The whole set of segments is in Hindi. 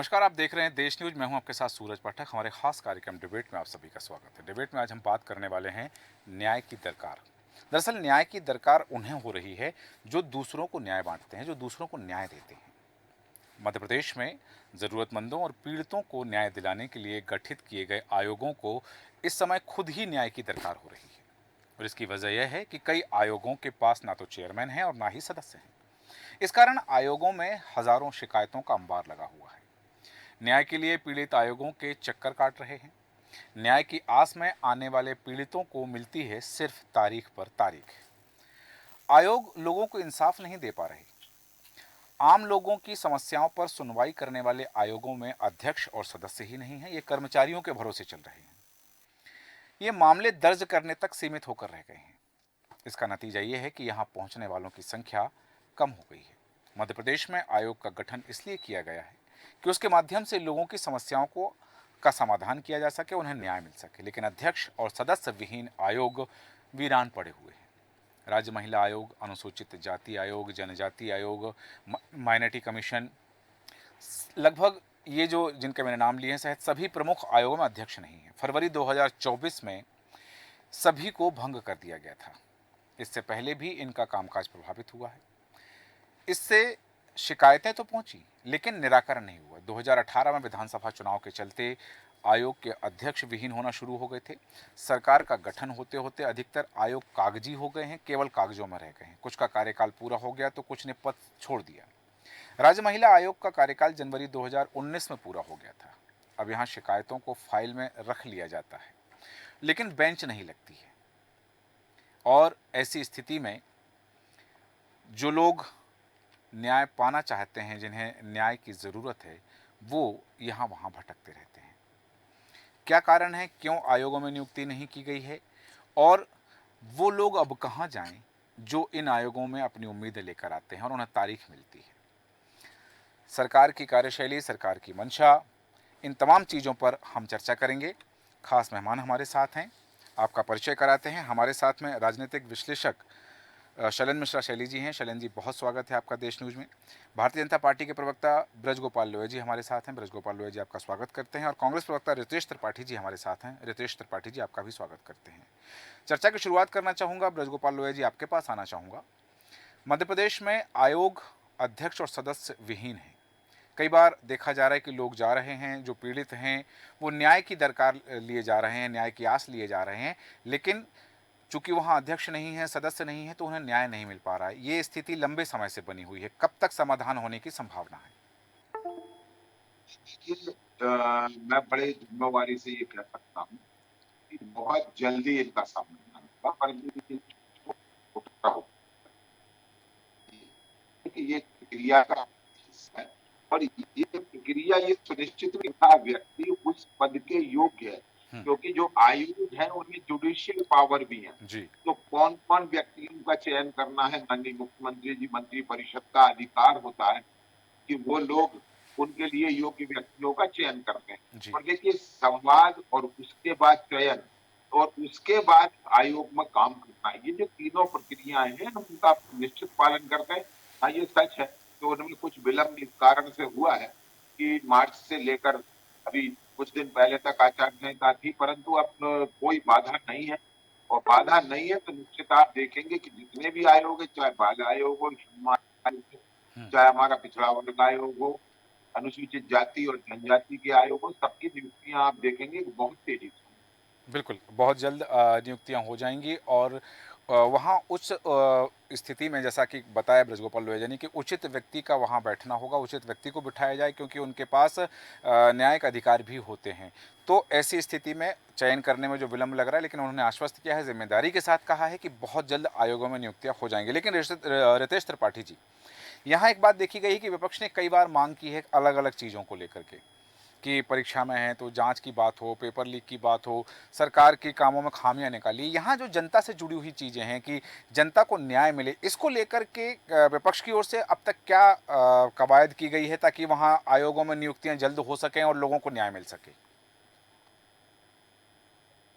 नमस्कार, आप देख रहे हैं देश न्यूज़। मैं हूं आपके साथ सूरज पाठक। हमारे खास कार्यक्रम डिबेट में आप सभी का स्वागत है। डिबेट में आज हम बात करने वाले हैं न्याय की दरकार। दरअसल न्याय की दरकार उन्हें हो रही है जो दूसरों को न्याय बांटते हैं, जो दूसरों को न्याय देते हैं। मध्य प्रदेश में ज़रूरतमंदों और पीड़ितों को न्याय दिलाने के लिए गठित किए गए आयोगों को इस समय खुद ही न्याय की दरकार हो रही है। और इसकी वजह यह है कि कई आयोगों के पास ना तो चेयरमैन है और ना ही सदस्य हैं। इस कारण आयोगों में हजारों शिकायतों का अंबार लगा हुआ है। न्याय के लिए पीड़ित आयोगों के चक्कर काट रहे हैं। न्याय की आस में आने वाले पीड़ितों को मिलती है सिर्फ तारीख पर तारीख। आयोग लोगों को इंसाफ नहीं दे पा रहे। आम लोगों की समस्याओं पर सुनवाई करने वाले आयोगों में अध्यक्ष और सदस्य ही नहीं हैं, ये कर्मचारियों के भरोसे चल रहे हैं। ये मामले दर्ज करने तक सीमित होकर रह गए हैं। इसका नतीजा ये है कि यहाँ पहुंचने वालों की संख्या कम हो गई है। मध्य प्रदेश में आयोग का गठन इसलिए किया गया है कि उसके माध्यम से लोगों की समस्याओं को का समाधान किया जा सके, उन्हें न्याय मिल सके। लेकिन अध्यक्ष और सदस्य विहीन आयोग वीरान पड़े हुए हैं। राज्य महिला आयोग, अनुसूचित जाति आयोग, जनजाति आयोग, माइनॉरिटी कमीशन, लगभग ये जो जिनके मैंने नाम लिए हैं, शायद सभी प्रमुख आयोगों में अध्यक्ष नहीं है। फरवरी 2024 में सभी को भंग कर दिया गया था। इससे पहले भी इनका कामकाज प्रभावित हुआ है। इससे शिकायतें तो पहुंची लेकिन निराकरण नहीं हुआ। 2018 में विधानसभा चुनाव के चलते आयोग के अध्यक्ष विहीन होना शुरू हो गए थे। सरकार का गठन होते होते अधिकतर आयोग कागजी हो गए हैं, केवल कागजों में रह गए हैं। कुछ का कार्यकाल पूरा हो गया तो कुछ ने पद छोड़ दिया। राज्य महिला आयोग का कार्यकाल जनवरी 2019 में पूरा हो गया था। अब यहाँ शिकायतों को फाइल में रख लिया जाता है लेकिन बेंच नहीं लगती है। और ऐसी स्थिति में जो लोग न्याय पाना चाहते हैं, जिन्हें न्याय की ज़रूरत है, वो यहाँ वहाँ भटकते रहते हैं। क्या कारण है, क्यों आयोगों में नियुक्ति नहीं की गई है, और वो लोग अब कहाँ जाएं जो इन आयोगों में अपनी उम्मीदें लेकर आते हैं और उन्हें तारीख मिलती है। सरकार की कार्यशैली, सरकार की मंशा, इन तमाम चीज़ों पर हम चर्चा करेंगे। खास मेहमान हमारे साथ हैं। आपका परिचय कराते हैं। हमारे साथ में राजनीतिक विश्लेषक शैलेंद्र मिश्रा शैली जी हैं। शैलेंद्र जी, बहुत स्वागत है आपका देश न्यूज़ में। भारतीय जनता पार्टी के प्रवक्ता ब्रज गोपाल लोहिया जी हमारे साथ हैं। ब्रज गोपाल लोहिया जी, आपका स्वागत करते हैं। और कांग्रेस प्रवक्ता रितेश त्रिपाठी जी हमारे साथ हैं। रितेश त्रिपाठी जी, आपका भी स्वागत करते हैं। चर्चा की शुरुआत करना चाहूँगा, ब्रज गोपाल लोहिया जी आपके पास आना चाहूँगा। मध्य प्रदेश में आयोग अध्यक्ष और सदस्य विहीन हैं। कई बार देखा जा रहा है कि लोग जा रहे हैं, जो पीड़ित हैं वो न्याय की दरकार लिए जा रहे हैं, न्याय की आस लिए जा रहे हैं, लेकिन चूंकि वहाँ अध्यक्ष नहीं है, सदस्य नहीं है, तो उन्हें न्याय नहीं मिल पा रहा है। ये स्थिति लंबे समय से बनी हुई है। कब तक समाधान होने की संभावना है? देखिए, मैं बड़े जिम्मेवारी से ये कह सकता हूँ कि बहुत जल्दी इनका समाधान होगा, पर ये छोटा होगा। देखिए, ये प्रक्रिया का हिस्सा है और ये प्रक्रिया ये सुनिश्चित करना व्यक्ति उस पद के योग्य है, हम्म। क्योंकि जो आयोग है उनमें जुडिशियल पावर भी है। जी। तो कौन-कौन व्यक्तियों का चयन करना है, माननीय मुख्यमंत्री जी, मंत्रिपरिषद का अधिकार होता है कि वो लोग उनके लिए योग्य व्यक्तियों का चयन करते हैं। जी। और देखिए, संवाद और उसके बाद चयन और उसके बाद आयोग में काम करना, ये जो तीनों प्रक्रियाएं हैं हम उनका निश्चित पालन करते हैं। हाँ, ये सच है कि उनमें कुछ विलंब इस कारण से हुआ है कि मार्च से लेकर अभी कुछ दिन पहले तक आचार संहिता थी, परंतु अब कोई बाधा नहीं है। और बाधा नहीं है तो निश्चित आप देखेंगे कि जितने भी आयोग है, चाहे बाल आयोग हो, श्रम आयोग हो, हम्म। चाहे हमारा पिछड़ा वर्ग आयोग हो, अनुसूचित जाति और जनजाति के आयोग हो, सबकी नियुक्तियां आप देखेंगे कि बहुत तेजी से होंगी। बिल्कुल, बहुत जल्द नियुक्तियाँ हो जाएंगी। और वहाँ उस स्थिति में, जैसा कि बताया ब्रजगोपाल लोहिया ने, कि उचित व्यक्ति का वहाँ बैठना होगा, उचित व्यक्ति को बिठाया जाए, क्योंकि उनके पास न्यायिक अधिकार भी होते हैं। तो ऐसी स्थिति में चयन करने में जो विलंब लग रहा है, लेकिन उन्होंने आश्वस्त किया है, जिम्मेदारी के साथ कहा है कि बहुत जल्द आयोगों में नियुक्तियाँ हो जाएंगी। लेकिन रितेश त्रिपाठी जी, यहाँ एक बात देखी गई कि विपक्ष ने कई बार मांग की है अलग अलग चीज़ों को लेकर के, कि परीक्षा में है तो जांच की बात हो, पेपर लीक की बात हो, सरकार के कामों में खामियां निकाली। यहाँ जो जनता से जुड़ी हुई चीज़ें हैं कि जनता को न्याय मिले, इसको लेकर के विपक्ष की ओर से अब तक क्या कवायद की गई है ताकि वहाँ आयोगों में नियुक्तियां जल्द हो सकें और लोगों को न्याय मिल सके?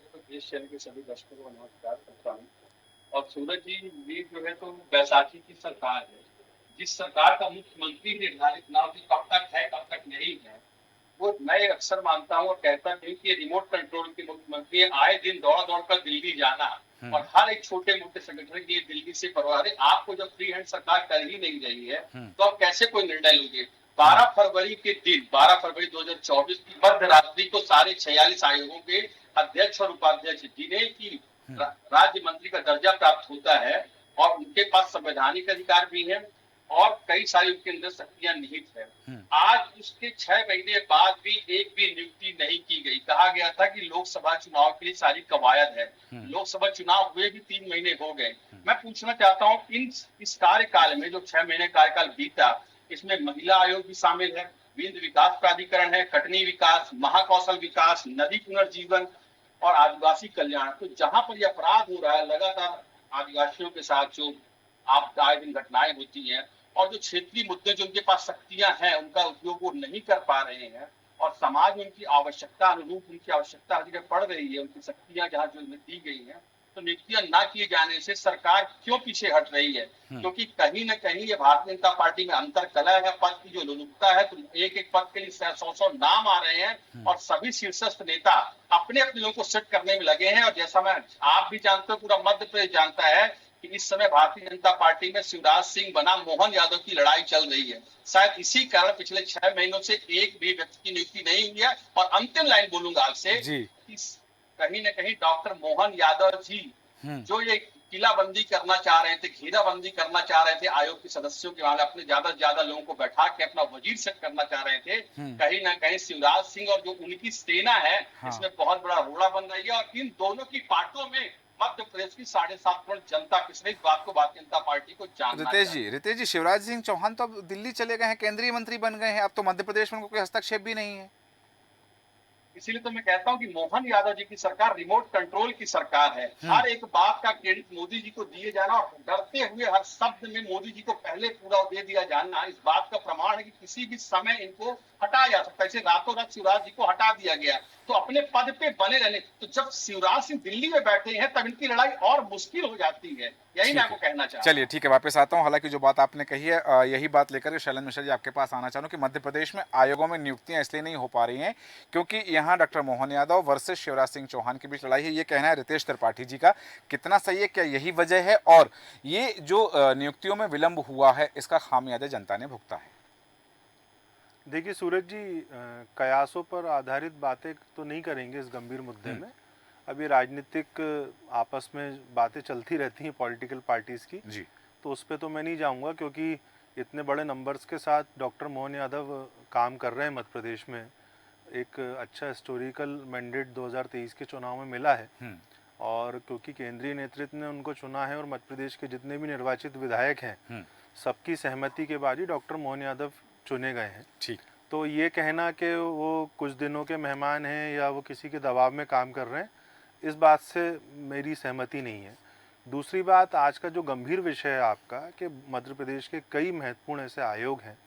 तो देश चैनल के सभी दर्शकों को नमस्कार करता हूँ। और सूरज जी, ये जो है तो बैसाखी की सरकार है। जिस सरकार का मुख्यमंत्री निर्धारित ना हो कि कब तक है कब तक नहीं है, वो मैं अक्सर मानता हूँ और कहता भी हूँ कि ये रिमोट कंट्रोल के मुख्यमंत्री हैं। आए दिन दौड़ दौड़ कर दिल्ली जाना और हर एक छोटे मोटे संगठन की दिल्ली से परवाह है। आपको जब फ्री हैंड सरकार कर ही नहीं रही है तो आप कैसे कोई निर्णय लोगे? 12 फरवरी के दिन 12 फरवरी 2024 की मध्य रात्रि को सारे 46 आयोगों के अध्यक्ष और उपाध्यक्ष जिन्हें की राज्य मंत्री का दर्जा प्राप्त होता है और उनके पास संवैधानिक अधिकार भी है और कई सारी उनके अंदर शक्तियां निहित है। आज उसके 6 महीने बाद भी एक भी नियुक्ति नहीं की गई। कहा गया था कि लोकसभा चुनाव के लिए सारी कवायद है। लोकसभा चुनाव हुए भी 3 महीने हो गए। मैं पूछना चाहता हूँ इस कार्यकाल में जो 6 महीने कार्यकाल बीता, इसमें महिला आयोग भी शामिल है, विंध्य विकास प्राधिकरण है, कटनी विकास, महाकौशल विकास, नदी पुनर्जीवन और आदिवासी कल्याण। तो जहां पर यह अपराध हो रहा है, लगातार आदिवासियों के साथ जो आए दिन घटनाएं होती हैं और जो क्षेत्रीय मुद्दे जो उनके पास शक्तियां हैं उनका उपयोग वो नहीं कर पा रहे हैं और समाज में उनकी आवश्यकता अनुरूप उनकी आवश्यकता जगह पड़ रही है, उनकी शक्तियां जहाँ जो दी गई हैं, तो नियुक्तियां ना किए जाने से सरकार क्यों पीछे हट रही है? क्योंकि कहीं न कहीं ये भारतीय जनता पार्टी में अंतर कला है, पद की जो लोलुपता है, तो एक एक पद के लिए 100 नाम आ रहे हैं और सभी शीर्षस्थ नेता अपने अपने लोगों को सेट करने में लगे हैं। और जैसा मैं आप भी जानते हो, पूरा मध्य प्रदेश जानता है कि इस समय भारतीय जनता पार्टी में शिवराज सिंह बनाम मोहन यादव की लड़ाई चल रही है। शायद इसी कारण पिछले 6 महीनों से एक भी व्यक्ति की नियुक्ति नहीं हुई है। और अंतिम लाइन बोलूंगा आपसे कि कहीं न कहीं डॉक्टर मोहन यादव जी जो ये किलाबंदी करना चाह रहे थे, घेराबंदी करना चाह रहे थे आयोग के सदस्यों के वाले, अपने ज्यादा से ज्यादा लोगों को बैठा के अपना वजीर सेट करना चाह रहे थे, कहीं ना कहीं शिवराज सिंह और जो उनकी सेना है इसमें बहुत बड़ा रोड़ा बन रही है। और इन दोनों की पार्टियों में मध्य प्रदेश की 7.5 करोड़ जनता पिछले इस बात को भारतीय जनता पार्टी को जानना रितेश जी, शिवराज सिंह चौहान तो अब दिल्ली चले गए हैं, केंद्रीय मंत्री बन गए हैं, अब तो मध्य प्रदेश में उनको कोई हस्तक्षेप भी नहीं है। इसीलिए तो मैं कहता हूं कि मोहन यादव जी की सरकार रिमोट कंट्रोल की सरकार है। हर एक बात का क्रेडिट मोदी जी को दिए जाना और डरते हुए हर शब्द में मोदी जी को पहले पूरा दे दिया जाना इस बात का प्रमाण है कि किसी भी समय इनको हटाया जा सकता है। जैसे रातों रात शिवराज जी को हटा दिया गया तो अपने पद पे बने रहने, तो जब शिवराज सिंह दिल्ली में बैठे हैं तब इनकी लड़ाई और मुश्किल हो जाती है। यही मैं आपको कहना चाहता हूं। चलिए ठीक है, वापस आता हूं। हालांकि जो बात आपने कही है यही बात लेकर शैलेंद्र मिश्रा जी आपके पास आना चाहूँ कि मध्य प्रदेश में आयोगों में नियुक्तियां इसलिए नहीं हो पा रही हैं क्योंकि यहाँ डॉक्टर मोहन यादव वर्सेस शिवराज सिंह चौहान के बीच लड़ाई है, ये कहना है रितेश त्रिपाठी जी का। कितना सही है, क्या यही वजह है और ये जो नियुक्तियों में विलंब हुआ है इसका खामियाजा जनता ने भुगता है? देखिए सूरज जी, कयासों पर आधारित बातें तो नहीं करेंगे इस गंभीर मुद्दे में। अभी राजनीतिक आपस में बातें चलती रहती हैं पॉलिटिकल पार्टीज़ की जी, तो उस पर तो मैं नहीं जाऊंगा क्योंकि इतने बड़े नंबर्स के साथ डॉक्टर मोहन यादव काम कर रहे हैं मध्य प्रदेश में। एक अच्छा हिस्टोरिकल मैंडेट 2023 के चुनाव में मिला है और क्योंकि केंद्रीय नेतृत्व ने उनको चुना है और मध्य प्रदेश के जितने भी निर्वाचित विधायक हैं सबकी सहमति के बाद ही डॉक्टर मोहन यादव चुने गए हैं। ठीक। तो ये कहना कि वो कुछ दिनों के मेहमान हैं या वो किसी के दबाव में काम कर रहे हैं, इस बात से मेरी सहमति नहीं है। दूसरी बात, आज का जो गंभीर विषय है आपका कि मध्य प्रदेश के कई महत्वपूर्ण ऐसे आयोग हैं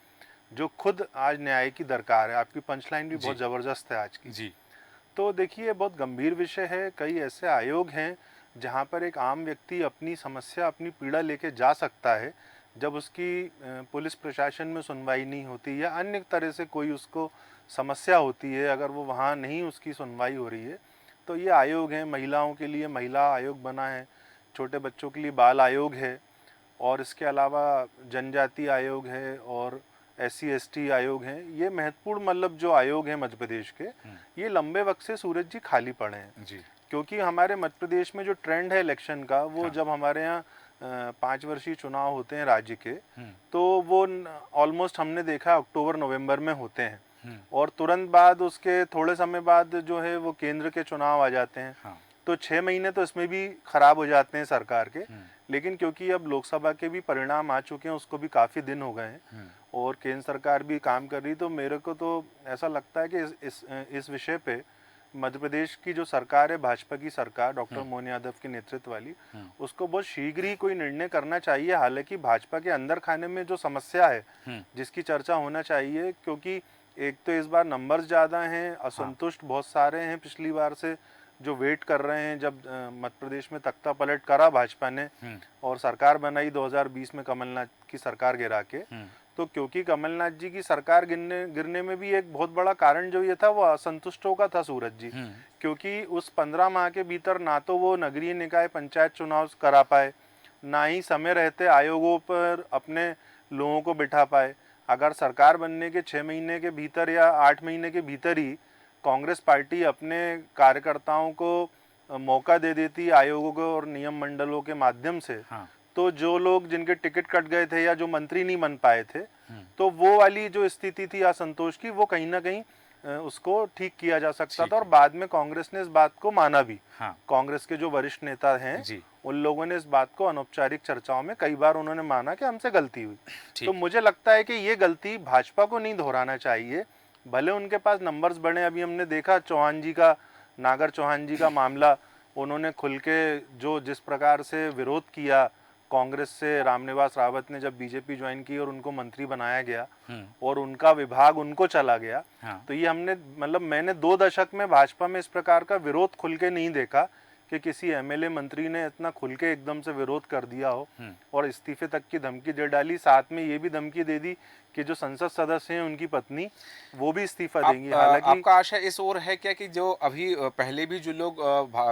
जो खुद आज न्याय की दरकार है। आपकी पंचलाइन भी बहुत ज़बरदस्त है आज की जी। तो देखिए बहुत गंभीर विषय है। कई ऐसे आयोग हैं जहाँ पर एक आम व्यक्ति अपनी समस्या अपनी पीड़ा लेके जा सकता है जब उसकी पुलिस प्रशासन में सुनवाई नहीं होती या अन्य तरह से कोई उसको समस्या होती है, अगर वो वहाँ नहीं उसकी सुनवाई हो रही है तो ये आयोग हैं। महिलाओं के लिए महिला आयोग बना है, छोटे बच्चों के लिए बाल आयोग है और इसके अलावा जनजाति आयोग है और SC/ST आयोग हैं। ये महत्वपूर्ण मतलब जो आयोग हैं मध्य प्रदेश के, ये लंबे वक्त से सूरज जी खाली पड़े हैं जी। क्योंकि हमारे मध्य प्रदेश में जो ट्रेंड है इलेक्शन का वो जब हमारे यहाँ 5 वर्षीय चुनाव होते हैं राज्य के तो वो ऑलमोस्ट हमने देखा अक्टूबर नवंबर में होते हैं और तुरंत बाद उसके थोड़े समय बाद जो है वो केंद्र के चुनाव आ जाते हैं। तो 6 महीने तो इसमें भी खराब हो जाते हैं सरकार के। लेकिन क्योंकि अब लोकसभा के भी परिणाम आ चुके हैं, उसको भी काफ़ी दिन हो गए हैं और केंद्र सरकार भी काम कर रही, तो मेरे को तो ऐसा लगता है कि इस विषय पे मध्य प्रदेश की जो सरकार है, भाजपा की सरकार डॉक्टर मोहन यादव के नेतृत्व वाली, उसको बहुत शीघ्र ही कोई निर्णय करना चाहिए। हालांकि भाजपा के अंदर खाने में जो समस्या है जिसकी चर्चा होना चाहिए, क्योंकि एक तो इस बार नंबर्स ज़्यादा हैं, असंतुष्ट बहुत सारे हैं पिछली बार से जो वेट कर रहे हैं। जब मध्य प्रदेश में तख्ता पलट करा भाजपा ने और सरकार बनाई 2020 में कमलनाथ की सरकार गिरा के, तो क्योंकि कमलनाथ जी की सरकार गिरने में भी एक बहुत बड़ा कारण जो ये था वो असंतुष्टों का था सूरज जी, क्योंकि उस 15 माह के भीतर ना तो वो नगरीय निकाय पंचायत चुनाव करा पाए, ना ही समय रहते आयोगों पर अपने लोगों को बिठा पाए। अगर सरकार बनने के 6 महीने के भीतर या 8 महीने के भीतर ही कांग्रेस पार्टी अपने कार्यकर्ताओं को मौका दे देती आयोगों को और नियम मंडलों के माध्यम से, हाँ। तो जो लोग जिनके टिकट कट गए थे या जो मंत्री नहीं बन पाए थे, तो वो वाली जो स्थिति थी असंतोष की, वो कहीं ना कहीं उसको ठीक किया जा सकता था। और बाद में कांग्रेस ने इस बात को माना भी। हाँ। कांग्रेस के जो वरिष्ठ नेता हैं जी। उन लोगों ने इस बात को अनौपचारिक चर्चाओं में कई बार उन्होंने माना कि हमसे गलती हुई। तो मुझे लगता है कि ये गलती भाजपा को नहीं दोहराना चाहिए, भले उनके पास नंबर्स बढ़े। अभी हमने देखा चौहान जी का, नागर चौहान जी का मामला, उन्होंने खुल के जो जिस प्रकार से विरोध किया कांग्रेस से, रामनिवास रावत ने जब बीजेपी ज्वाइन की और उनको मंत्री बनाया गया और उनका विभाग उनको चला गया। तो ये हमने मतलब मैंने 2 दशक में भाजपा में इस प्रकार का विरोध खुल के नहीं देखा कि किसी एमएलए मंत्री ने इतना खुल के एकदम से विरोध कर दिया हो और इस्तीफे तक की धमकी दे डाली। साथ में ये भी धमकी दे दी कि जो संसद सदस्य हैं उनकी पत्नी वो भी इस्तीफा देंगी। हालांकि आपका आशा इस ओर है क्या कि जो अभी पहले भी जो लोग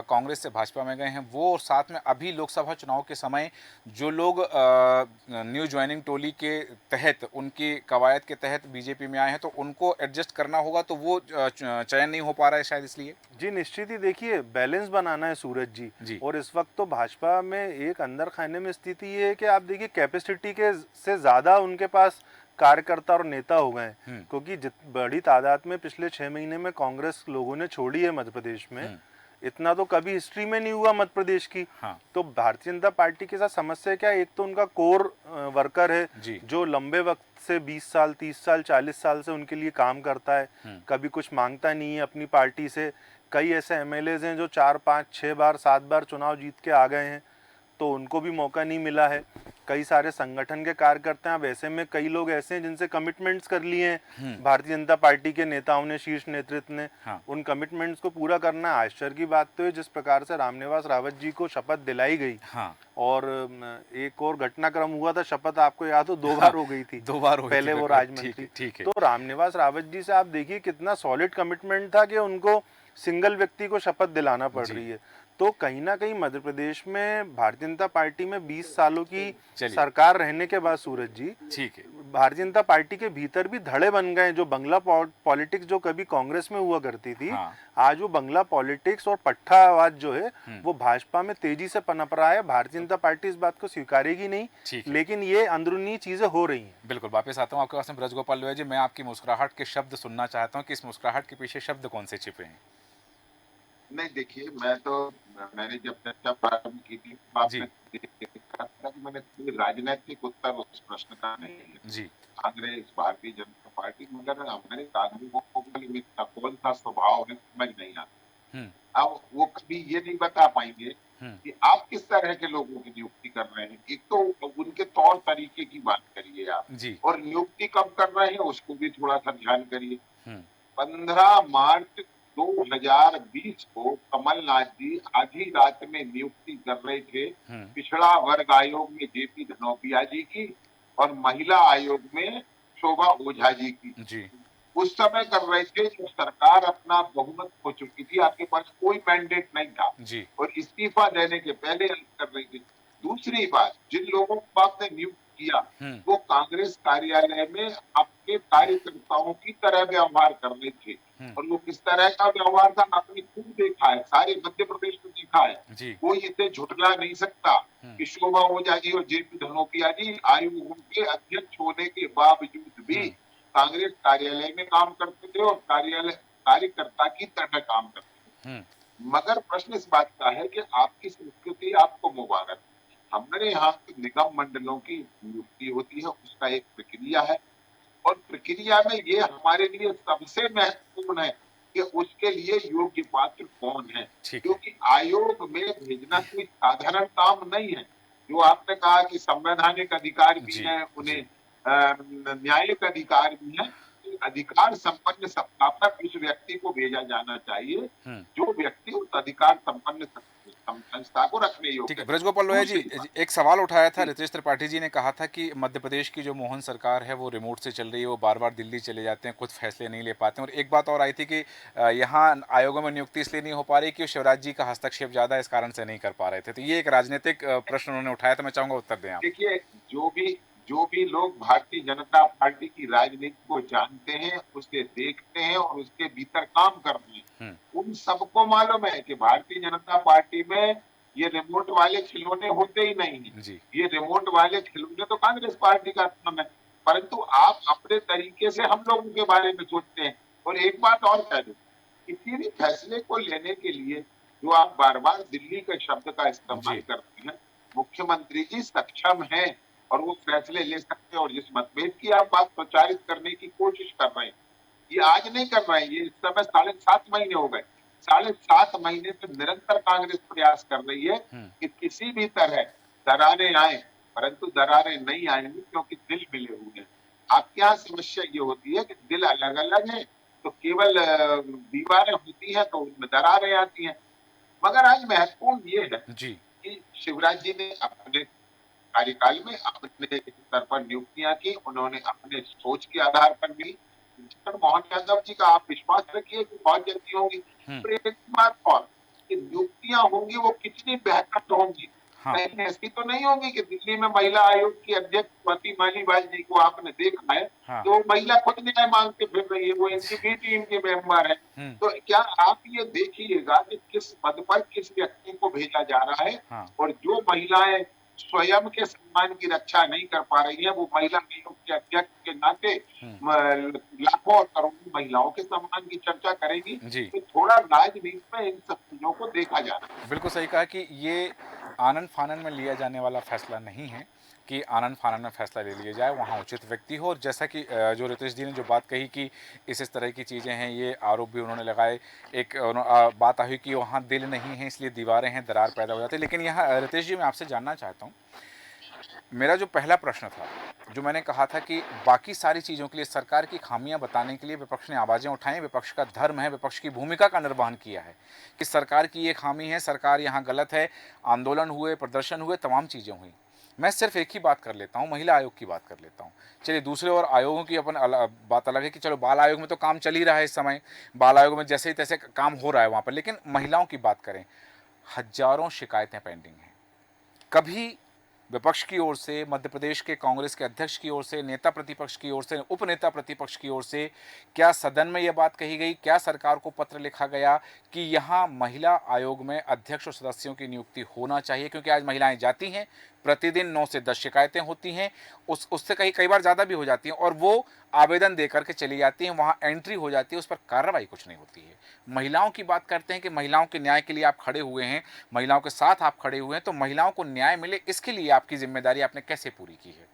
कांग्रेस से भाजपा में गए हैं वो, और साथ में अभी लोकसभा चुनाव के समय जो लोग न्यू ज्वाइनिंग टोली के तहत, उनकी कवायद के तहत बीजेपी में आए हैं, तो उनको एडजस्ट करना होगा, तो वो चयन नहीं हो पा रहा है शायद इसलिए? जी निश्चित ही, देखिए बैलेंस बनाना है सूरज जी। और इस वक्त तो भाजपा में एक अंदर खाने में स्थिति ये है कि आप देखिए कैपेसिटी के से ज्यादा उनके पास कार्यकर्ता और नेता हो गए, क्योंकि बड़ी तादाद में पिछले 6 महीने में कांग्रेस लोगों ने छोड़ी है मध्य प्रदेश में। इतना तो कभी हिस्ट्री में नहीं हुआ मध्य प्रदेश की। तो भारतीय जनता पार्टी के साथ समस्या क्या है, एक तो उनका कोर वर्कर है जो लंबे वक्त से 20 साल 30 साल 40 साल से उनके लिए काम करता है, कभी कुछ मांगता नहीं है अपनी पार्टी से। कई ऐसे एमएलएज हैं जो 4 5 6 बार 7 बार चुनाव जीत के आ गए हैं, तो उनको भी मौका नहीं मिला है। कई सारे संगठन के कार्यकर्ता हैं, अब ऐसे में कई लोग ऐसे हैं जिनसे कमिटमेंट्स कर लिए हैं भारतीय जनता पार्टी के नेताओं ने, शीर्ष नेतृत्व ने। उन कमिटमेंट्स को पूरा करना है। आश्चर्य की बात तो है जिस प्रकार से रामनिवास रावत जी को शपथ दिलाई गई, और एक और घटनाक्रम हुआ था, शपथ आपको याद हो 2 बार हो गई थी, 2 बार हो गई पहले थी, वो राजमंत्री। तो रामनिवास रावत जी से आप देखिए कितना सॉलिड कमिटमेंट था कि उनको सिंगल व्यक्ति को शपथ दिलाना पड़ रही है। तो कहीं ना कहीं मध्य प्रदेश में भारतीय जनता पार्टी में 20 सालों की सरकार रहने के बाद सूरज जी, ठीक है, भारतीय जनता पार्टी के भीतर भी धड़े बन गए। जो बंगला पॉलिटिक्स जो कभी कांग्रेस में हुआ करती थी, आज वो बंगला पॉलिटिक्स और पट्टावाद जो है वो भाजपा में तेजी से पनप रहा है। भारतीय जनता पार्टी इस बात को स्वीकारेगी नहीं, लेकिन ये अंदरूनी चीजें हो रही हैं। बिल्कुल, वापस आता हूँ आपके पास में ब्रजगोपाल लोहिया जी। मैं आपकी मुस्कुराहट के शब्द सुनना चाहता हूँ कि इस मुस्कुराहट के पीछे शब्द कौन से छिपे हैं? नहीं देखिए, मैंने जब चर्चा प्रारंभ की थी आपने देखा था कि मैंने कोई राजनीतिक उत्तर उस प्रश्न का नहीं है। कांग्रेस, भारतीय जनता पार्टी, मगर हमारे नागरिकों को कौन सा स्वभाव है समझ नहीं आता। अब वो कभी ये नहीं बता पाएंगे कि आप किस तरह के लोगों की नियुक्ति कर रहे हैं। एक तो उनके तौर तरीके की बात करिए आप, और नियुक्ति कब कर रहे हैं उसको भी थोड़ा सा ध्यान करिए। 15 मार्च 2020 को कमलनाथ जी आधी रात में नियुक्ति कर रहे थे पिछड़ा वर्ग आयोग में जेपी धनोपिया जी की और महिला आयोग में शोभा ओझा जी की। उस समय कर रहे थे जब सरकार अपना बहुमत हो चुकी थी, आपके पास कोई मैंडेट नहीं था, और इस्तीफा देने के पहले कर रहे थे। दूसरी बात, जिन लोगों को आपने नियुक्त किया वो कांग्रेस कार्यालय में आपके कार्यकर्ताओं की तरह व्यवहार कर रहे थे, और वो किस तरह का व्यवहार था आपने खुद देखा है, सारे मध्य प्रदेश में देखा है। कोई इसे झुठला नहीं सकता कि शोभा ओझा जी और जेपी धनोपिया जी आयोगों के अध्यक्ष होने के बावजूद भी कांग्रेस कार्यालय में काम करते थे और कार्यकर्ता की तरह काम करते थे। मगर प्रश्न इस बात का है कि आपकी संस्कृति आपको मुबारक। हमारे यहाँ निगम मंडलों की नियुक्ति होती है, उसका एक प्रक्रिया है, और प्रक्रिया में ये हमारे लिए सबसे महत्वपूर्ण है कि उसके लिए योग्य पात्र कौन है, क्योंकि आयोग में भेजना कोई साधारण काम नहीं है। जो आपने कहा कि संवैधानिक अधिकार भी है, उन्हें न्यायिक अधिकार भी है, तो कोई अधिकार संपन्न सत्ता पर उस व्यक्ति को भेजा जाना चाहिए जो व्यक्ति उस अधिकार संपन्न संस्था को रखने ठीक योग्य है। है। ब्रजगोपाल लोहिया जी, दूसरी बात, एक सवाल उठाया था, जी, रितेश त्रिपाठी जी ने कहा था कि मध्य प्रदेश की जो मोहन सरकार है वो रिमोट से चल रही है, वो बार बार दिल्ली चले जाते हैं, खुद फैसले नहीं ले पाते हैं। और एक बात और आई थी कि यहाँ आयोगों में नियुक्ति इसलिए नहीं हो पा रही कि शिवराज जी का हस्तक्षेप ज़्यादा, इस कारण से नहीं कर पा रहे थे। तो ये एक राजनीतिक प्रश्न उन्होंने उठाया था, मैं चाहूँगा उत्तर दें आप। देखिए, जो भी लोग भारतीय जनता पार्टी की राजनीति को जानते हैं, उसे देखते हैं और उसके भीतर काम कर रहे हैं, उन सबको मालूम है कि भारतीय जनता पार्टी में ये रिमोट वाले खिलौने होते ही नहीं है। जी। ये रिमोट वाले खिलौने तो कांग्रेस पार्टी का काम है, परंतु आप अपने तरीके से हम लोगों के बारे में सोचते हैं। और एक बात और कह दूं, किसी भी फैसले को लेने के लिए जो आप बार बार दिल्ली के शब्द का इस्तेमाल जी। करते हैं, मुख्यमंत्री जी सक्षम है और वो फैसले ले सकते हैं। और जिस मतभेद की आप बात प्रचारित करने की कोशिश कर रहे हैं, ये आज नहीं कर रहे हैं, ये इस समय 7.5 महीने हो गए। 7.5 महीने से निरंतर कांग्रेस प्रयास कर रही है कि किसी भी तरह दरारें आए, परंतु दरारें नहीं आएंगी क्योंकि दिल मिले हुए हैं। आपके यहाँ समस्या ये होती है कि दिल अलग अलग है, तो केवल दीवारें होती हैं तो उनमें दरारें आती हैं। मगर आज महत्वपूर्ण ये है जी। कि शिवराज जी ने अपने कार्यकाल में अपने स्तर पर नियुक्तियां की, उन्होंने अपने सोच के आधार पर भी। मोहन यादव जी का आप विश्वास रखिए कि बहुत जल्दी होंगी। तो एक बात और कि नियुक्तियां होंगी वो कितनी बेहतर होंगी, कहीं ऐसी तो नहीं होगी कि दिल्ली में महिला आयोग की अध्यक्ष स्वाति मालीवाल जी को आपने देखा है तो वो महिला खुद न्याय मांगते फिर रही है, वो इनकी भी टीम के मेंबर है। तो क्या आप ये देखिएगा कि किस पद पर किस व्यक्ति को भेजा जा रहा है, और जो महिलाएं स्वयं के सम्मान की रक्षा नहीं कर पा रही है, वो महिला आयोग के अध्यक्ष के नाते लाखों और करोड़ों महिलाओं के सम्मान की चर्चा करेगी। तो थोड़ा राजनीति में इन सब चीजों को देखा जाना। बिल्कुल सही कहा कि ये आनन फानन में लिया जाने वाला फैसला नहीं है कि आनन फानन में फैसला ले लिया जाए, वहाँ उचित व्यक्ति हो। और जैसा कि जो रितेश जी ने जो बात कही कि इस तरह की चीज़ें हैं, ये आरोप भी उन्होंने लगाए। एक बात आई कि वहाँ दिल नहीं है इसलिए दीवारें हैं, दरार पैदा हो जाती है। लेकिन यहाँ रितेश जी मैं आपसे जानना चाहता हूँ, मेरा जो पहला प्रश्न था, जो मैंने कहा था कि बाकी सारी चीज़ों के लिए सरकार की खामियां बताने के लिए विपक्ष ने आवाज़ें उठाई, विपक्ष का धर्म है, विपक्ष की भूमिका का निर्वहन किया है कि सरकार की ये खामी है, सरकार यहाँ गलत है, आंदोलन हुए, प्रदर्शन हुए, तमाम चीज़ें हुई। मैं सिर्फ एक ही बात कर लेता हूँ, महिला आयोग की बात कर लेता हूँ। चलिए दूसरे और आयोगों की अपन बात अलग है कि चलो बाल आयोग में तो काम चल ही रहा है इस समय, बाल आयोग में जैसे ही तैसे काम हो रहा है वहाँ पर, लेकिन महिलाओं की बात करें, हजारों शिकायतें पेंडिंग हैं। कभी विपक्ष की ओर से, मध्य प्रदेश के कांग्रेस के अध्यक्ष की ओर से, नेता प्रतिपक्ष की ओर से, उपनेता प्रतिपक्ष की ओर से क्या सदन में यह बात कही गई, क्या सरकार को पत्र लिखा गया कि यहाँ महिला आयोग में अध्यक्ष और सदस्यों की नियुक्ति होना चाहिए? क्योंकि आज महिलाएं जाती हैं, प्रतिदिन 9 से 10 शिकायतें होती हैं, उससे कई बार ज़्यादा भी हो जाती हैं, और वो आवेदन दे करके चली जाती हैं, वहाँ एंट्री हो जाती है, उस पर कार्रवाई कुछ नहीं होती है। महिलाओं की बात करते हैं कि महिलाओं के न्याय के लिए आप खड़े हुए हैं, महिलाओं के साथ आप खड़े हुए हैं, तो महिलाओं को न्याय मिले इसके लिए आपकी जिम्मेदारी आपने कैसे पूरी की है?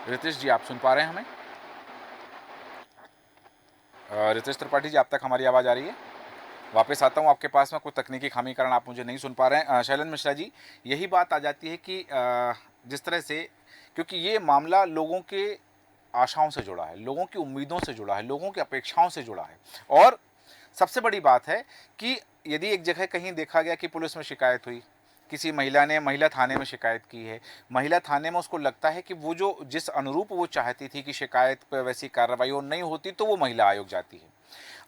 रितेश जी, आप सुन पा रहे हैं हमें? रितेश त्रिपाठी जी, आप तक हमारी आवाज़ आ रही है? वापस आता हूँ आपके पास में, कोई तकनीकी खामी कारण आप मुझे नहीं सुन पा रहे हैं। शैलेंद्र मिश्रा जी, यही बात आ जाती है कि जिस तरह से, क्योंकि ये मामला लोगों के आशाओं से जुड़ा है, लोगों की उम्मीदों से जुड़ा है, लोगों की अपेक्षाओं से जुड़ा है। और सबसे बड़ी बात है कि यदि एक जगह कहीं देखा गया कि पुलिस में शिकायत हुई, किसी महिला ने महिला थाने में शिकायत की है, महिला थाने में उसको लगता है कि वो जो जिस अनुरूप वो चाहती थी कि शिकायत पर वैसी कार्रवाई और नहीं होती, तो वो महिला आयोग जाती है।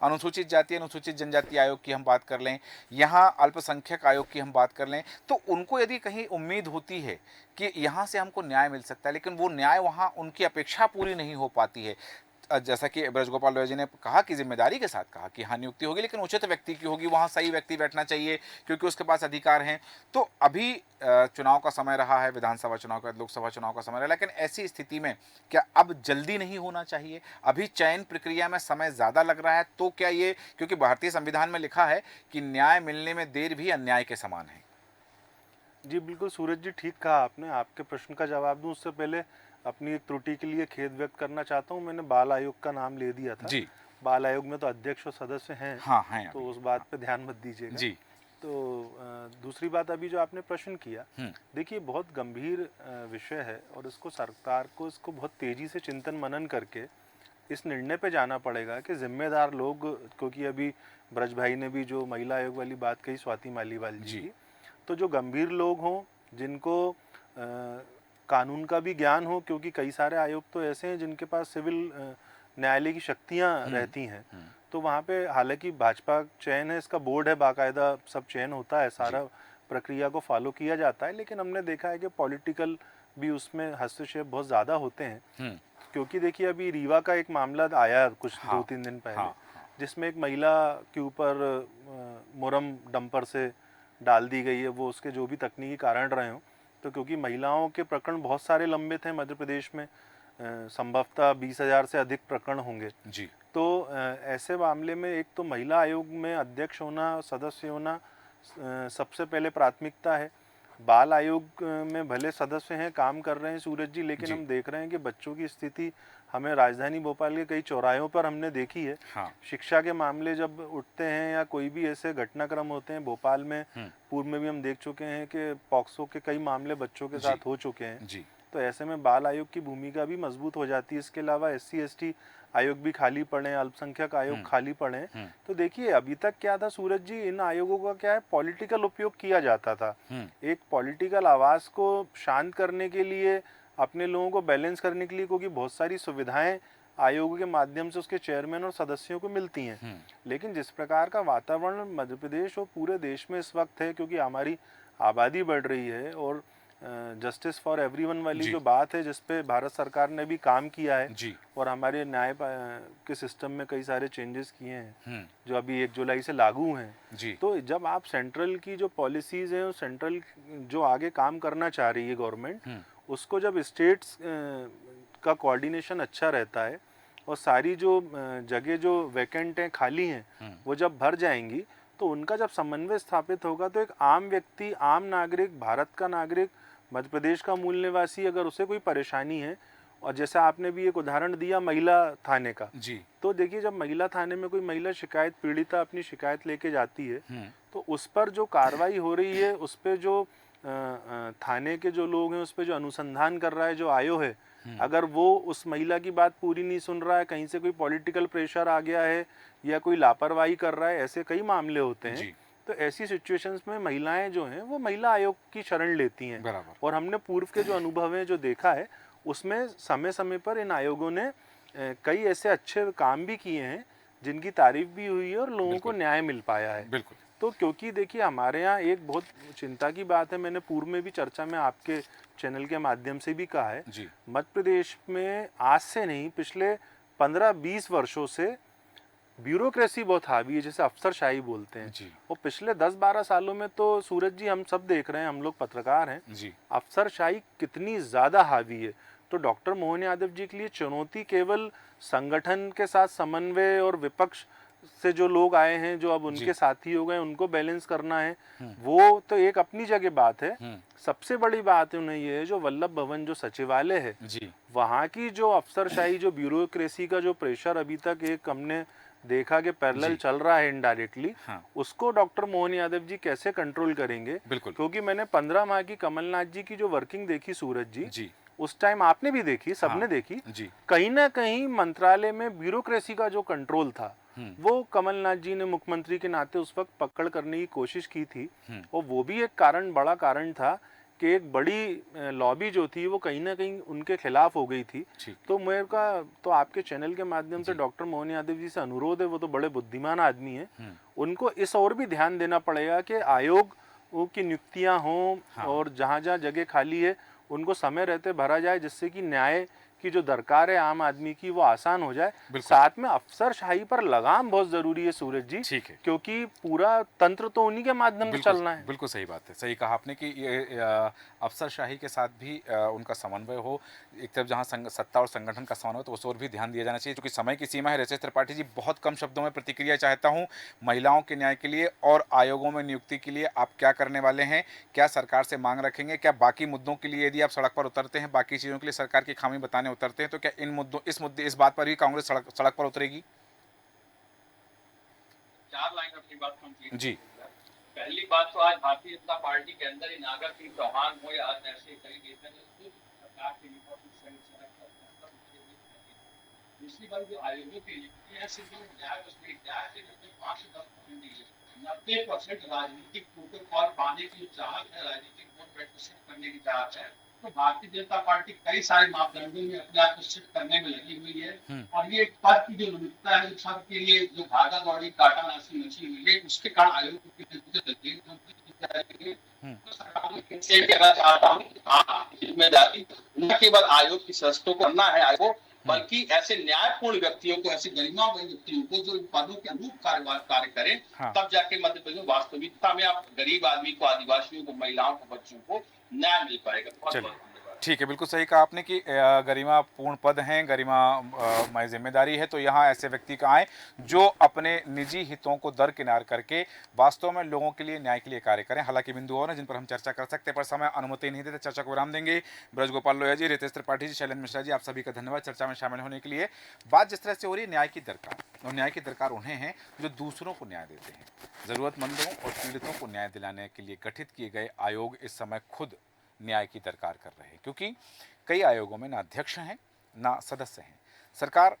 अनुसूचित जाति अनुसूचित जनजाति आयोग की हम बात कर लें, यहाँ अल्पसंख्यक आयोग की हम बात कर लें, तो उनको यदि कहीं उम्मीद होती है कि यहाँ से हमको न्याय मिल सकता है, लेकिन वो न्याय वहाँ उनकी अपेक्षा पूरी नहीं हो पाती है। जैसा कि ब्रजगोपाल लोहिया जी ने कहा कि जिम्मेदारी के साथ कहा कि हाँ नियुक्ति होगी, लेकिन उचित व्यक्ति की होगी, वहाँ सही व्यक्ति बैठना चाहिए क्योंकि उसके पास अधिकार हैं। तो अभी चुनाव का समय रहा है, विधानसभा चुनाव का, लोकसभा चुनाव का समय रहा, लेकिन ऐसी स्थिति में क्या अब जल्दी नहीं होना चाहिए? अभी चयन प्रक्रिया में समय ज़्यादा लग रहा है, तो क्या ये, क्योंकि भारतीय संविधान में लिखा है कि न्याय मिलने में देर भी अन्याय के समान है। जी बिल्कुल सूरज जी, ठीक कहा आपने। आपके प्रश्न का जवाब दूं उससे पहले अपनी एक त्रुटि के लिए खेद व्यक्त करना चाहता हूं। मैंने बाल आयोग का नाम ले दिया था जी। बाल आयोग में तो अध्यक्ष और सदस्य हैं। हाँ हैं। तो उस बात पे ध्यान मत दीजिएगा। जी। तो दूसरी बात अभी जो आपने प्रश्न किया, देखिए बहुत गंभीर विषय है और इसको सरकार को इसको बहुत तेज़ी से चिंतन मनन करके इस निर्णय पे जाना पड़ेगा कि जिम्मेदार लोग, क्योंकि अभी ब्रज भाई ने भी जो महिला आयोग वाली बात कही स्वाति मालीवाल जी की, तो जो गंभीर लोग हों जिनको कानून का भी ज्ञान हो, क्योंकि कई सारे आयोग तो ऐसे हैं जिनके पास सिविल न्यायालय की शक्तियां रहती हैं, तो वहाँ पे हालांकि भाजपा चयन है, इसका बोर्ड है, बाकायदा सब चयन होता है, सारा प्रक्रिया को फॉलो किया जाता है, लेकिन हमने देखा है कि पॉलिटिकल भी उसमें हस्तक्षेप बहुत ज़्यादा होते हैं। क्योंकि देखिए अभी रीवा का एक मामला आया कुछ 2-3 दिन पहले, जिसमें एक महिला के ऊपर मुरम डंपर से डाल दी गई है, वो उसके जो भी तकनीकी कारण रहे हों, तो क्योंकि महिलाओं के प्रकरण बहुत सारे लंबित हैं मध्य प्रदेश में, संभवतः 20,000 से अधिक प्रकरण होंगे जी, तो ऐसे मामले में एक तो महिला आयोग में अध्यक्ष होना, सदस्य होना सबसे पहले प्राथमिकता है। बाल आयोग में भले सदस्य हैं, काम कर रहे हैं सूरज जी, लेकिन हम देख रहे हैं कि बच्चों की स्थिति हमें राजधानी भोपाल के कई चौराहों पर हमने देखी है। शिक्षा के मामले जब उठते हैं या कोई भी ऐसे घटनाक्रम होते हैं, भोपाल में पूर्व में भी हम देख चुके हैं कि पॉक्सो के कई मामले बच्चों के साथ हो चुके हैं, तो ऐसे में बाल आयोग की भूमिका भी मजबूत हो जाती है। इसके अलावा SC/ST आयोग भी खाली पड़े, अल्पसंख्यक आयोग खाली पड़े। तो देखिए अभी तक क्या था सूरज जी, इन आयोगों का क्या है, पॉलिटिकल उपयोग किया जाता था, एक पॉलिटिकल आवाज को शांत करने के लिए, अपने लोगों को बैलेंस करने के लिए, क्योंकि बहुत सारी सुविधाएं आयोगों के माध्यम से उसके चेयरमैन और सदस्यों को मिलती हैं। लेकिन जिस प्रकार का वातावरण मध्य प्रदेश और पूरे देश में इस वक्त है, क्योंकि हमारी आबादी बढ़ रही है और जस्टिस फॉर एवरीवन वाली जो बात है, जिसपे भारत सरकार ने भी काम किया है जी, और हमारे न्याय के सिस्टम में कई सारे चेंजेस किए हैं जो अभी 1 जुलाई से लागू हैं जी। तो जब आप सेंट्रल की जो पॉलिसीज हैं, सेंट्रल जो आगे काम करना चाह रही है गवर्नमेंट, उसको जब स्टेट्स का कोऑर्डिनेशन अच्छा रहता है और सारी जो जगह जो वैकेंट हैं, खाली हैं, वो जब भर जाएंगी, तो उनका जब समन्वय स्थापित होगा, तो एक आम व्यक्ति, आम नागरिक, भारत का नागरिक, मध्य प्रदेश का मूल निवासी, अगर उसे कोई परेशानी है, और जैसे आपने भी एक उदाहरण दिया महिला थाने का जी, तो देखिए जब महिला थाने में कोई महिला शिकायत, पीड़िता अपनी शिकायत लेके जाती है, तो उस पर जो कार्रवाई हो रही है, उस पर जो थाने के जो लोग हैं, उस पर जो अनुसंधान कर रहा है जो आयोग है, अगर वो उस महिला की बात पूरी नहीं सुन रहा है, कहीं से कोई पॉलिटिकल प्रेशर आ गया है या कोई लापरवाही कर रहा है, ऐसे कई मामले होते हैं, तो ऐसी सिचुएशंस में महिलाएं जो हैं वो महिला आयोग की शरण लेती हैं। और हमने पूर्व के जो अनुभव हैं जो देखा है, उसमें समय समय पर इन आयोगों ने कई ऐसे अच्छे काम भी किए हैं जिनकी तारीफ भी हुई है और लोगों को न्याय मिल पाया है। बिल्कुल। तो क्योंकि देखिए हमारे यहाँ एक बहुत चिंता की बात है, मैंने पूर्व में भी चर्चा में आपके चैनल के माध्यम से भी कहा है, मध्य प्रदेश में आज से नहीं, पिछले 15-20 वर्षों से ब्यूरोक्रेसी बहुत हावी है, जैसे अफसरशाही बोलते हैं जी। और पिछले 10-12 सालों में तो सूरज जी हम सब देख रहे हैं, हम लोग पत्रकार हैं जी, अफसरशाही कितनी ज़्यादा हावी है। तो डॉक्टर मोहन यादव जी के लिए चुनौती केवल संगठन के साथ समन्वय और विपक्ष से जो लोग आए हैं, जो अब उनके साथी हो गए, उनको बैलेंस करना है, वो तो एक अपनी जगह बात है। सबसे बड़ी बात उन्हें ये है, जो वल्लभ भवन जो सचिवालय है जी, वहाँ की जो अफसरशाही, जो ब्यूरोक्रेसी का जो प्रेशर अभी तक एक हमने देखा कि पैरेलल चल रहा है इनडायरेक्टली, उसको डॉक्टर मोहन यादव जी कैसे कंट्रोल करेंगे। बिल्कुल। क्योंकि मैंने 15 माह की कमलनाथ जी की जो वर्किंग देखी सूरज जी, उस टाइम आपने भी देखी, सबने देखी जी, कहीं ना कहीं मंत्रालय में ब्यूरोक्रेसी का जो कंट्रोल था, वो कमलनाथ जी ने मुख्यमंत्री के नाते उस वक्त पकड़ करने की कोशिश की थी, और वो भी एक कारण, बड़ा कारण था कि एक बड़ी लॉबी जो थी वो कहीं ना कहीं उनके खिलाफ हो गई थी। तो मेरे का तो आपके चैनल के माध्यम से डॉक्टर मोहन यादव जी से अनुरोध है, वो तो बड़े बुद्धिमान आदमी हैं, उनको इस ओर भी ध्यान देना पड़ेगा कि आयोग की नियुक्तियां हों और जहाँ जहाँ जगह खाली है उनको समय रहते भरा जाए, जिससे कि न्याय की जो दरकार है आम आदमी की वो आसान हो जाए। साथ में अफसरशाही पर लगाम बहुत जरूरी है सूरज जी, ठीक है, क्योंकि पूरा तंत्र तो उन्हीं के माध्यम से चलना है। बिल्कुल सही बात है, सही कहा आपने कि ये अफसरशाही के साथ भी उनका समन्वय हो, एक तरफ जहां सत्ता और संगठन का समन्वय, तो उस ओर भी ध्यान दिया जाना चाहिए। क्योंकि समय की सीमा है। रजत त्रिपाठी जी, बहुत कम शब्दों में प्रतिक्रिया चाहता हूँ, महिलाओं के न्याय के लिए और आयोगों में नियुक्ति के लिए आप क्या करने वाले हैं, क्या सरकार से मांग रखेंगे, क्या बाकी मुद्दों के लिए यदि आप सड़क पर उतरते हैं, बाकी चीज़ों के लिए सरकार की खामी बताने उतरते हैं, तो क्या इन मुद्दों, इस बात पर भी कांग्रेस सड़क पर उतरेगी? 4 लाइन अपनी बात कंप्लीट जी। पहली बात तो आज भारतीय जनता पार्टी के अंदर ही नागर सिंह चौहान हो या ऐसे कई नेता जो खुद सरकार के रिपोर्ट में सही सड़क पर पहुंचकर उसके लिए खड़े। दूसरी बात जो आयोगों की नियुक्ति है सिर्फ न्याय उसमें न्याय से लेकर 5 से 10% ही है। 90% राजनीतिक प्रोटोकॉल पाने की जो चाहत है, राजनीतिक वोट बैंक को शिफ्ट करने की चाहत है, तो भारतीय जनता पार्टी कई सारे मापदंडों में अपने आप को शिफ्ट करने में लगी हुई है। और ये पद की जो विविधता है, सब के लिए जो भागा दौड़ी काटा नाशी मची हुई है, उसके कारण आयोग की कहना चाहता हूँ जिम्मेदारी न केवल आयोग की सदस्यों को करना है आयोग को, बल्कि ऐसे न्यायपूर्ण व्यक्तियों को, ऐसे गरिमामय व्यक्तियों को जो इन पदों के अनुरूप कार्य करें, तब जाके मध्य प्रदेश में वास्तविकता में आप गरीब आदमी को, आदिवासियों को, महिलाओं को, बच्चों को न्याय मिल पाएगा। बहुत बहुत ठीक है, बिल्कुल सही कहा आपने कि गरिमापूर्ण पद हैं, गरिमामय जिम्मेदारी है, तो यहाँ ऐसे व्यक्ति का आए जो अपने निजी हितों को दरकिनार करके वास्तव में लोगों के लिए, न्याय के लिए कार्य करें। हालांकि बिंदु और हैं जिन पर हम चर्चा कर सकते हैं, पर समय अनुमति नहीं देते, चर्चा को विराम देंगे। ब्रजगोपाल लोहिया जी, रितेश त्रिपाठी जी, शैलेंद्र मिश्रा जी, आप सभी का धन्यवाद चर्चा में शामिल होने के लिए। बात जिस तरह से हो रही है न्याय की दरकार, और न्याय की दरकार उन्हें है जो दूसरों को न्याय देते हैं। ज़रूरतमंदों और पीड़ितों को न्याय दिलाने के लिए गठित किए गए आयोग इस समय खुद न्याय की दरकार कर रहे हैं, क्योंकि कई आयोगों में ना अध्यक्ष हैं ना सदस्य हैं। सरकार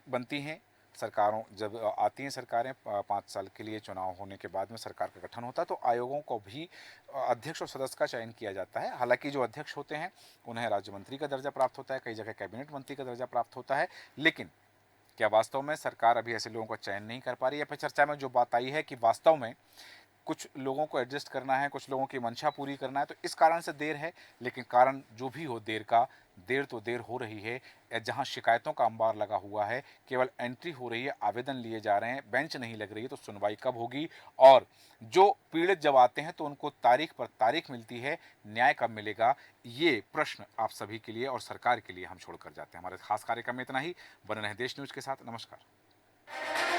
बनती हैं, सरकारों जब आती हैं सरकारें 5 साल के लिए, चुनाव होने के बाद में सरकार का गठन होता है, तो आयोगों को भी अध्यक्ष और सदस्य का चयन किया जाता है। हालांकि जो अध्यक्ष होते हैं उन्हें राज्य मंत्री का दर्जा प्राप्त होता है, कई जगह कैबिनेट मंत्री का दर्जा प्राप्त होता है, लेकिन क्या वास्तव में सरकार अभी ऐसे लोगों का चयन नहीं कर पा रही है? फिर चर्चा में जो बात आई है कि वास्तव में कुछ लोगों को एडजस्ट करना है, कुछ लोगों की मंशा पूरी करना है, तो इस कारण से देर है। लेकिन कारण जो भी हो देर का, देर तो देर हो रही है। जहां शिकायतों का अंबार लगा हुआ है, केवल एंट्री हो रही है, आवेदन लिए जा रहे हैं, बेंच नहीं लग रही है, तो सुनवाई कब होगी? और जो पीड़ित जब आते हैं तो उनको तारीख पर तारीख मिलती है, न्याय कब मिलेगा? ये प्रश्न आप सभी के लिए और सरकार के लिए हम छोड़कर जाते हैं। हमारे खास कार्यक्रम में इतना ही। बने रहें देश न्यूज़ के साथ। नमस्कार।